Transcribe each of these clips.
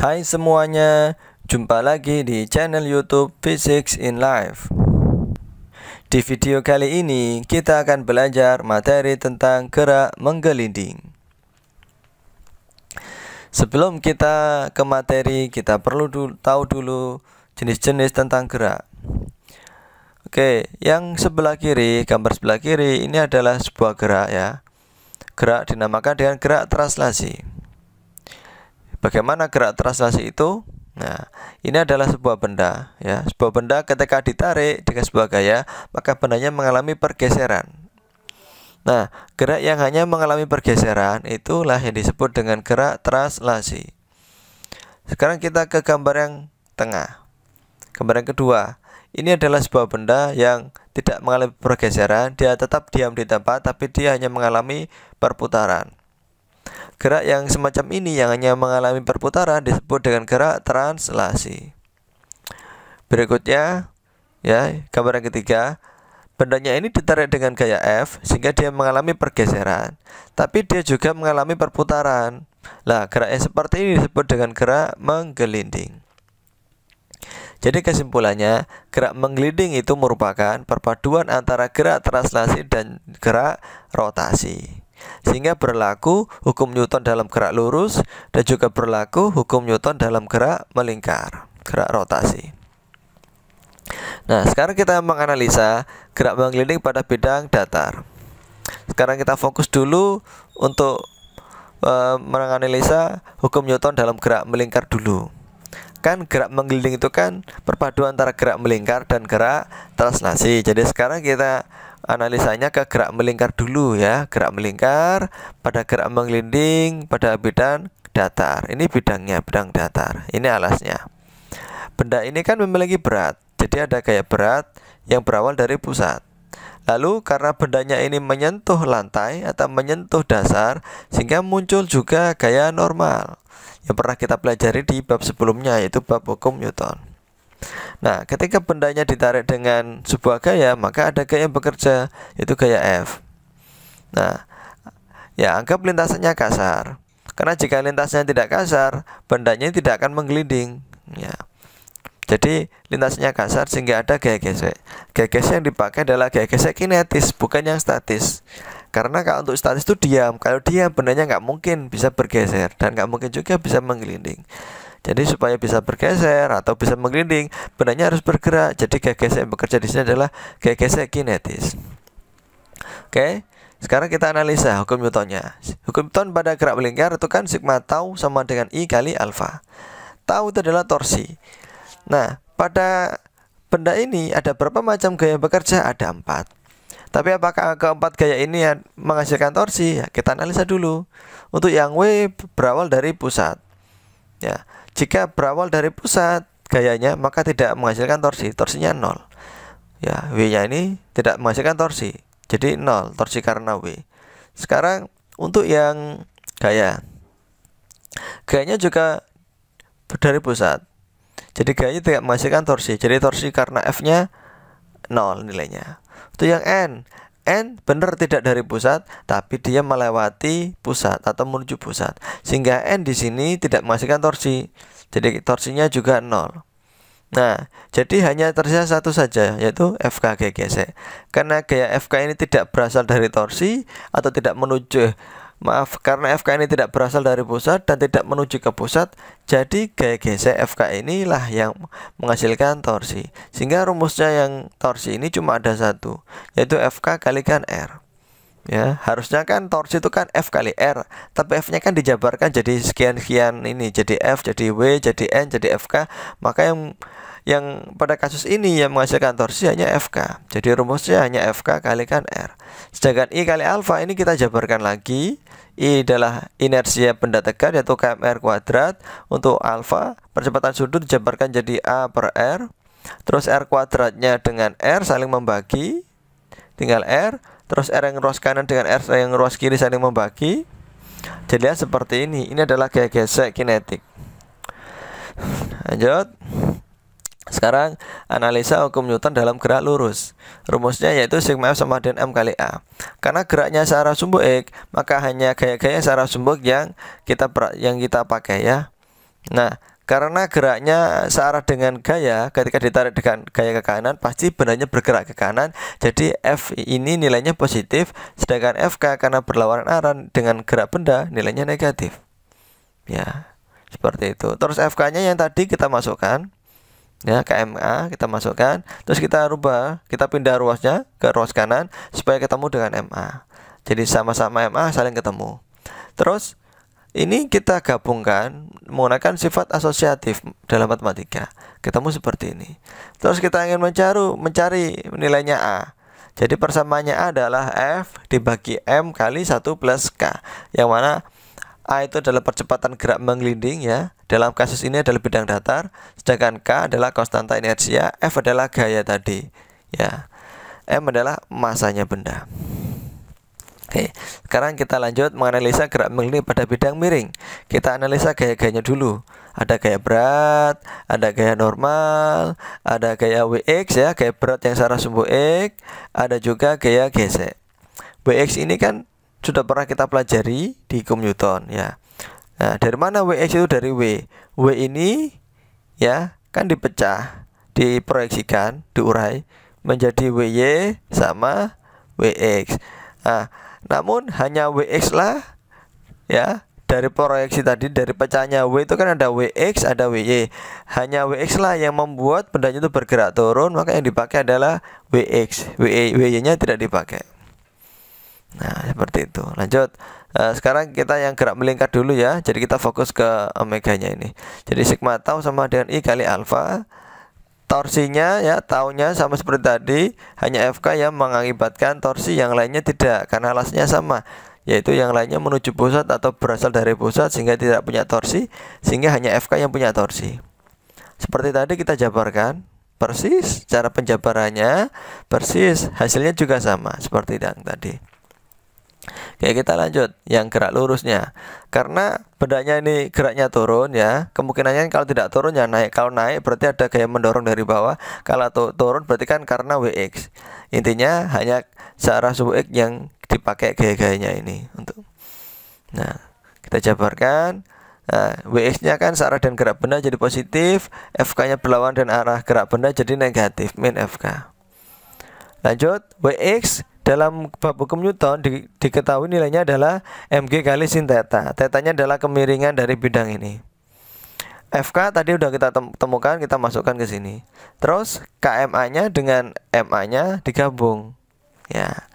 Hai semuanya, jumpa lagi di channel YouTube Physics in Life. Di video kali ini kita akan belajar materi tentang gerak menggelinding. Sebelum kita ke materi, kita perlu tahu dulu jenis-jenis tentang gerak. Oke, yang sebelah kiri, gambar sebelah kiri ini adalah sebuah gerak ya. Gerak dinamakan dengan gerak translasi. Bagaimana gerak translasi itu? Nah, ini adalah sebuah benda ya. Sebuah benda ketika ditarik dengan sebuah gaya, maka bendanya mengalami pergeseran. Nah, gerak yang hanya mengalami pergeseran itulah yang disebut dengan gerak translasi. Sekarang kita ke gambar yang tengah. Gambar yang kedua. Ini adalah sebuah benda yang tidak mengalami pergeseran, dia tetap diam di tempat, tapi dia hanya mengalami perputaran. Gerak yang semacam ini yang hanya mengalami perputaran disebut dengan gerak translasi. Berikutnya, ya, gambar yang ketiga, bendanya ini ditarik dengan gaya F sehingga dia mengalami pergeseran, tapi dia juga mengalami perputaran. Lah, gerak yang seperti ini disebut dengan gerak menggelinding. Jadi kesimpulannya, gerak menggelinding itu merupakan perpaduan antara gerak translasi dan gerak rotasi. Sehingga berlaku hukum Newton dalam gerak lurus dan juga berlaku hukum Newton dalam gerak melingkar, gerak rotasi. Nah, sekarang kita menganalisa gerak menggelinding pada bidang datar. Sekarang kita fokus dulu untuk menganalisa hukum Newton dalam gerak melingkar dulu. Kan gerak menggelinding itu kan perpaduan antara gerak melingkar dan gerak translasi. Jadi sekarang kita analisanya ke gerak melingkar dulu ya. Gerak melingkar pada gerak menggelinding pada bidang datar. Ini bidangnya, bidang datar. Ini alasnya. Benda ini kan memiliki berat. Jadi ada gaya berat yang berawal dari pusat. Lalu karena bendanya ini menyentuh lantai atau menyentuh dasar, sehingga muncul juga gaya normal yang pernah kita pelajari di bab sebelumnya, yaitu bab hukum Newton. Nah, ketika bendanya ditarik dengan sebuah gaya, maka ada gaya yang bekerja, yaitu gaya F. Nah, ya anggap lintasannya kasar. Karena jika lintasannya tidak kasar, bendanya tidak akan menggelinding. Ya. Jadi lintasannya kasar sehingga ada gaya gesek. Gaya gesek yang dipakai adalah gaya gesek kinetis, bukan yang statis. Karena kalau untuk statis itu diam. Kalau diam, bendanya nggak mungkin bisa bergeser dan nggak mungkin juga bisa menggelinding. Jadi supaya bisa bergeser atau bisa menggelinding, bendanya harus bergerak. Jadi gaya gesek yang bekerja di sini adalah gaya gesek kinetis. Oke, sekarang kita analisa hukum Newtonnya. Hukum Newton pada gerak melingkar itu kan sigma tau sama dengan I kali alfa. Tau itu adalah torsi. Nah, pada benda ini ada berapa macam gaya bekerja? Ada 4. Tapi apakah keempat gaya ini menghasilkan torsi? Ya, kita analisa dulu. Untuk yang W berawal dari pusat. Ya, jika berawal dari pusat gayanya, maka tidak menghasilkan torsi. Torsinya 0. Ya, W-nya ini tidak menghasilkan torsi. Jadi 0 torsi karena W. Sekarang untuk yang gaya. Gayanya juga dari pusat. Jadi gayanya tidak menghasilkan torsi. Jadi torsi karena F-nya 0 nilainya. Untuk yang N benar tidak dari pusat, tapi dia melewati pusat atau menuju pusat. Sehingga N di sini tidak menghasilkan torsi. Jadi torsinya juga 0. Nah, jadi hanya tersisa satu saja, yaitu FK gaya gesek. Karena gaya FK ini tidak berasal dari torsi atau tidak menuju, karena FK ini tidak berasal dari pusat dan tidak menuju ke pusat, jadi gaya gesek FK inilah yang menghasilkan torsi. Sehingga rumusnya yang torsi ini cuma ada satu, yaitu FK kalikan R. Ya, harusnya kan torsi itu kan F kali R, tapi F-nya kan dijabarkan jadi sekian-sekian ini, jadi F, jadi W, jadi N, jadi FK. Maka yang pada kasus ini yang menghasilkan torsi hanya FK. Jadi rumusnya hanya FK kalikan R. Sedangkan I kali alfa ini kita jabarkan lagi. I adalah inersia benda tegak yaitu kmr kuadrat. Untuk alfa, percepatan sudut dijabarkan jadi A per R. Terus R kuadratnya dengan R saling membagi, tinggal R. Terus R yang ruas kanan dengan R yang ruas kiri saling membagi. Jadi lihat seperti ini. Ini adalah gaya gesek kinetik. Lanjut. Sekarang analisa hukum Newton dalam gerak lurus. Rumusnya yaitu sigma F sama dengan M kali A. Karena geraknya searah sumbuk X, maka hanya gaya-gaya searah sumbuk yang kita pakai ya. Nah, Karena geraknya searah dengan gaya, ketika ditarik dengan gaya ke kanan, pasti bendanya bergerak ke kanan. Jadi F ini nilainya positif, sedangkan FK karena berlawanan arah dengan gerak benda nilainya negatif. Ya, seperti itu. Terus FK-nya yang tadi kita masukkan, ya, KMA kita masukkan, terus kita rubah, kita pindah ruasnya ke ruas kanan supaya ketemu dengan MA. Jadi sama-sama MA saling ketemu. Terus ini kita gabungkan menggunakan sifat asosiatif dalam matematika. Ketemu seperti ini. Terus kita ingin mencari nilainya A. Jadi persamaannya A adalah F dibagi M kali 1 plus K, yang mana A itu adalah percepatan gerak menggelinding, ya. Dalam kasus ini adalah bidang datar, sedangkan K adalah konstanta inersia, F adalah gaya tadi, ya. M adalah masanya benda. Oke, sekarang kita lanjut menganalisa gerak menggelinding pada bidang miring. Kita analisa gaya-gayanya dulu. Ada gaya berat, ada gaya normal, ada gaya WX, ya, gaya berat yang searah sumbu X, ada juga gaya gesek. WX ini kan sudah pernah kita pelajari di hukum Newton, ya. Nah, dari mana WX itu? Dari W. W ini, ya, kan dipecah, diproyeksikan, diurai menjadi WY sama WX. Nah, namun hanya WX lah, ya, dari proyeksi tadi, dari pecahnya W itu kan ada WX, ada WY. Hanya WX lah yang membuat bendanya itu bergerak turun, maka yang dipakai adalah WX. WY-nya tidak dipakai. Nah, seperti itu. Lanjut. Sekarang kita yang gerak melingkar dulu, ya. Jadi kita fokus ke omeganya ini. Jadi sigma tau sama dengan I kali alfa. Torsinya, ya, taunya sama seperti tadi, hanya FK yang mengakibatkan torsi, yang lainnya tidak, karena alasnya sama, yaitu yang lainnya menuju pusat atau berasal dari pusat sehingga tidak punya torsi, sehingga hanya FK yang punya torsi. Seperti tadi kita jabarkan, persis cara penjabarannya, persis hasilnya juga sama seperti yang tadi. Oke, kita lanjut yang gerak lurusnya. Karena bendanya ini geraknya turun, ya, kemungkinannya kalau tidak turun ya naik. Kalau naik berarti ada gaya mendorong dari bawah. Kalau turun berarti kan karena WX. Intinya hanya searah sumbu X yang dipakai gaya-gayanya ini untuk. Nah, kita jabarkan. Nah, WX-nya kan searah dan gerak benda jadi positif, FK-nya berlawan dan arah gerak benda jadi negatif, min FK. Lanjut, WX dalam bab hukum Newton diketahui nilainya adalah mg kali sin theta. Theta-nya adalah kemiringan dari bidang ini. FK tadi udah kita temukan, kita masukkan ke sini. Terus KMA-nya dengan MA-nya digabung, ya.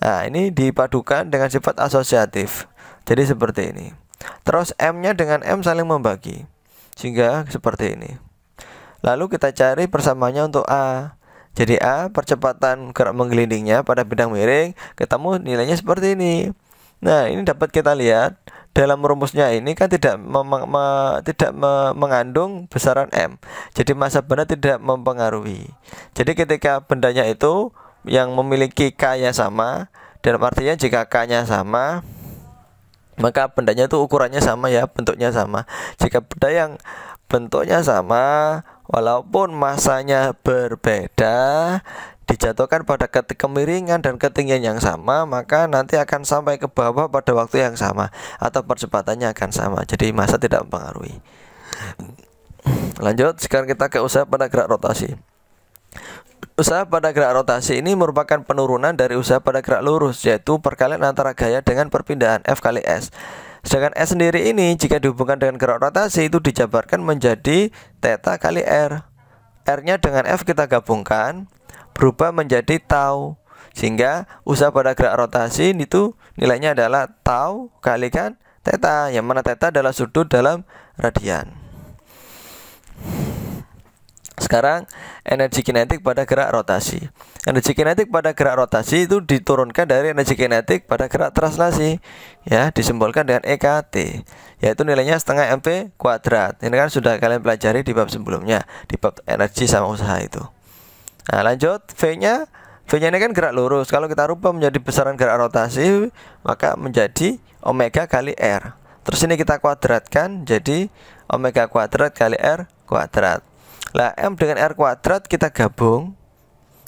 Nah, ini dipadukan dengan sifat asosiatif. Jadi seperti ini. Terus M-nya dengan M saling membagi, sehingga seperti ini. Lalu kita cari persamaannya untuk A. Jadi A, percepatan gerak menggelindingnya pada bidang miring, ketemu nilainya seperti ini. Nah, ini dapat kita lihat dalam rumusnya ini kan tidak mengandung besaran M. Jadi massa benda tidak mempengaruhi. Jadi ketika bendanya itu yang memiliki K-nya sama, dalam artinya jika K-nya sama, maka bendanya itu ukurannya sama, ya, bentuknya sama. Jika benda yang bentuknya sama, walaupun masanya berbeda, dijatuhkan pada kemiringan dan ketinggian yang sama, maka nanti akan sampai ke bawah pada waktu yang sama, atau percepatannya akan sama. Jadi massa tidak mempengaruhi. Lanjut, sekarang kita ke usaha pada gerak rotasi. Usaha pada gerak rotasi ini merupakan penurunan dari usaha pada gerak lurus, yaitu perkalian antara gaya dengan perpindahan F kali S. Sedangkan S sendiri ini jika dihubungkan dengan gerak rotasi itu dijabarkan menjadi theta kali R. R-nya dengan F kita gabungkan, berubah menjadi tau. Sehingga usaha pada gerak rotasi itu nilainya adalah tau kalikan theta, yang mana theta adalah sudut dalam radian. Sekarang energi kinetik pada gerak rotasi. Energi kinetik pada gerak rotasi itu diturunkan dari energi kinetik pada gerak translasi, ya, disimbolkan dengan EKT, yaitu nilainya setengah mv kuadrat. Ini kan sudah kalian pelajari di bab sebelumnya, di bab energi sama usaha itu. Nah, lanjut, V-nya ini kan gerak lurus. Kalau kita rubah menjadi besaran gerak rotasi, maka menjadi omega kali R. Terus ini kita kuadratkan jadi omega kuadrat kali R kuadrat. Lah, M dengan R kuadrat kita gabung.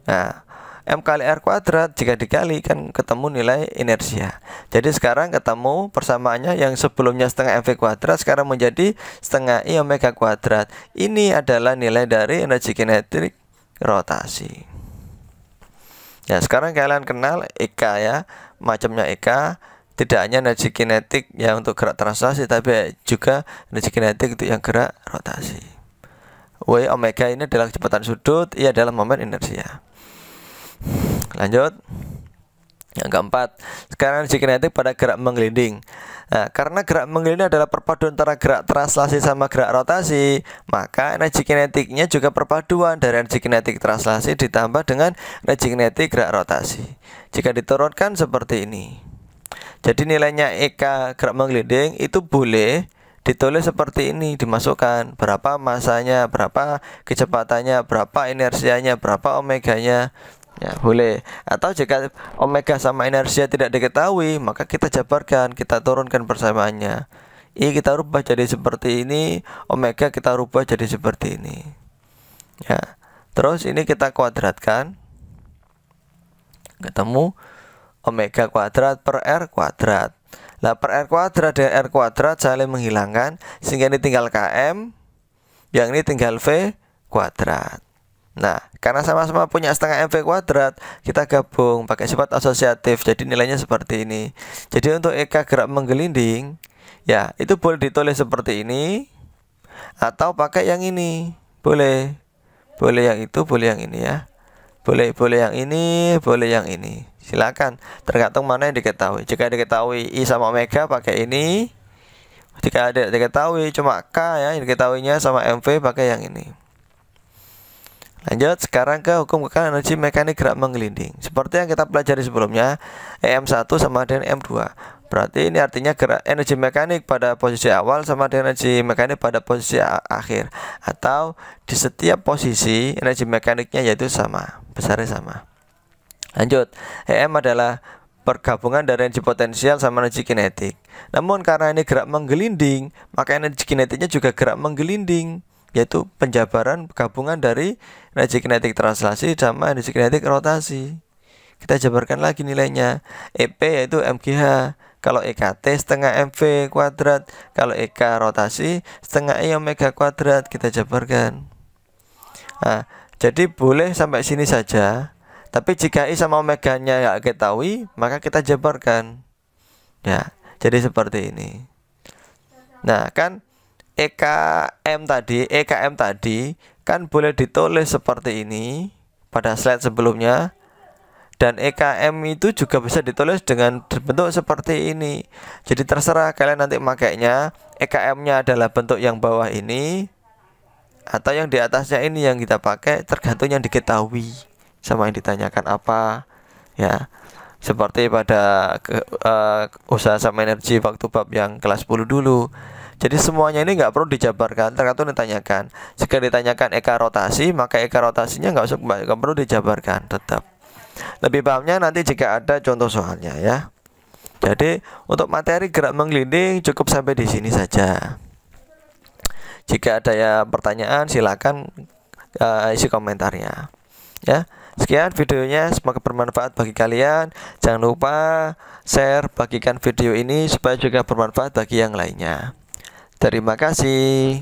Nah, M kali R kuadrat jika dikali kan ketemu nilai inersia. Jadi sekarang ketemu persamaannya yang sebelumnya setengah mv kuadrat sekarang menjadi setengah I omega kuadrat. Ini adalah nilai dari energi kinetik rotasi. Ya, sekarang kalian kenal EK ya, macamnya EK, tidak hanya energi kinetik yang untuk gerak translasi, tapi juga energi kinetik untuk yang gerak rotasi. W omega ini adalah kecepatan sudut, I adalah momen inersia. Lanjut. Yang keempat, sekarang energi kinetik pada gerak menggelinding. Nah, karena gerak menggelinding adalah perpaduan antara gerak translasi sama gerak rotasi, maka energi kinetiknya juga perpaduan dari energi kinetik translasi ditambah dengan energi kinetik gerak rotasi. Jika diturunkan seperti ini. Jadi nilainya EK gerak menggelinding itu boleh ditulis seperti ini, dimasukkan berapa masanya, berapa kecepatannya, berapa inersianya, berapa omeganya. Ya, boleh. Atau jika omega sama inersia tidak diketahui, maka kita jabarkan, kita turunkan persamaannya. I kita rubah jadi seperti ini, omega kita rubah jadi seperti ini. Ya. Terus ini kita kuadratkan. Ketemu omega kuadrat per R kuadrat. Nah, per R kuadrat dan R kuadrat saling menghilangkan, sehingga ini tinggal KM, yang ini tinggal V kuadrat. Nah, karena sama-sama punya setengah mv kuadrat, kita gabung pakai sifat asosiatif, jadi nilainya seperti ini. Jadi untuk EK gerak menggelinding, ya itu boleh ditulis seperti ini, atau pakai yang ini, boleh yang itu, boleh yang ini ya, boleh yang ini, boleh yang ini, silakan, tergantung mana yang diketahui. Jika diketahui I sama omega pakai ini, jika ada diketahui cuma K ya, yang diketahuinya sama mv pakai yang ini. Lanjut sekarang ke hukum kekal energi mekanik gerak menggelinding. Seperti yang kita pelajari sebelumnya, EM1 sama dengan M2. Berarti ini artinya gerak energi mekanik pada posisi awal sama dengan energi mekanik pada posisi akhir. Atau di setiap posisi energi mekaniknya yaitu sama, besarnya sama. Lanjut, EM adalah pergabungan dari energi potensial sama energi kinetik. Namun karena ini gerak menggelinding, maka energi kinetiknya juga gerak menggelinding, yaitu penjabaran gabungan dari energi kinetik translasi sama energi kinetik rotasi. Kita jabarkan lagi nilainya. EP yaitu MGH, kalau EKT setengah MV kuadrat, kalau EK rotasi setengah I omega kuadrat. Kita jabarkan. Nah, jadi boleh sampai sini saja. Tapi jika I sama omeganya ya ketahui, maka kita jabarkan. Ya, jadi seperti ini. Nah, kan EKM tadi kan boleh ditulis seperti ini pada slide sebelumnya, dan EKM itu juga bisa ditulis dengan bentuk seperti ini. Jadi terserah kalian nanti makainya EKM-nya adalah bentuk yang bawah ini atau yang di atasnya ini yang kita pakai, tergantung yang diketahui sama yang ditanyakan apa ya. Seperti pada usaha sama energi waktu bab yang kelas 10 dulu. Jadi semuanya ini nggak perlu dijabarkan, tergantung ditanyakan. Jika ditanyakan EK rotasi, maka EK rotasinya nggak perlu dijabarkan, tetap. Lebih pahamnya nanti jika ada contoh soalnya ya. Jadi untuk materi gerak menggelinding cukup sampai di sini saja. Jika ada ya pertanyaan, silakan isi komentarnya. Ya, sekian videonya, semoga bermanfaat bagi kalian. Jangan lupa share, bagikan video ini supaya juga bermanfaat bagi yang lainnya. Terima kasih.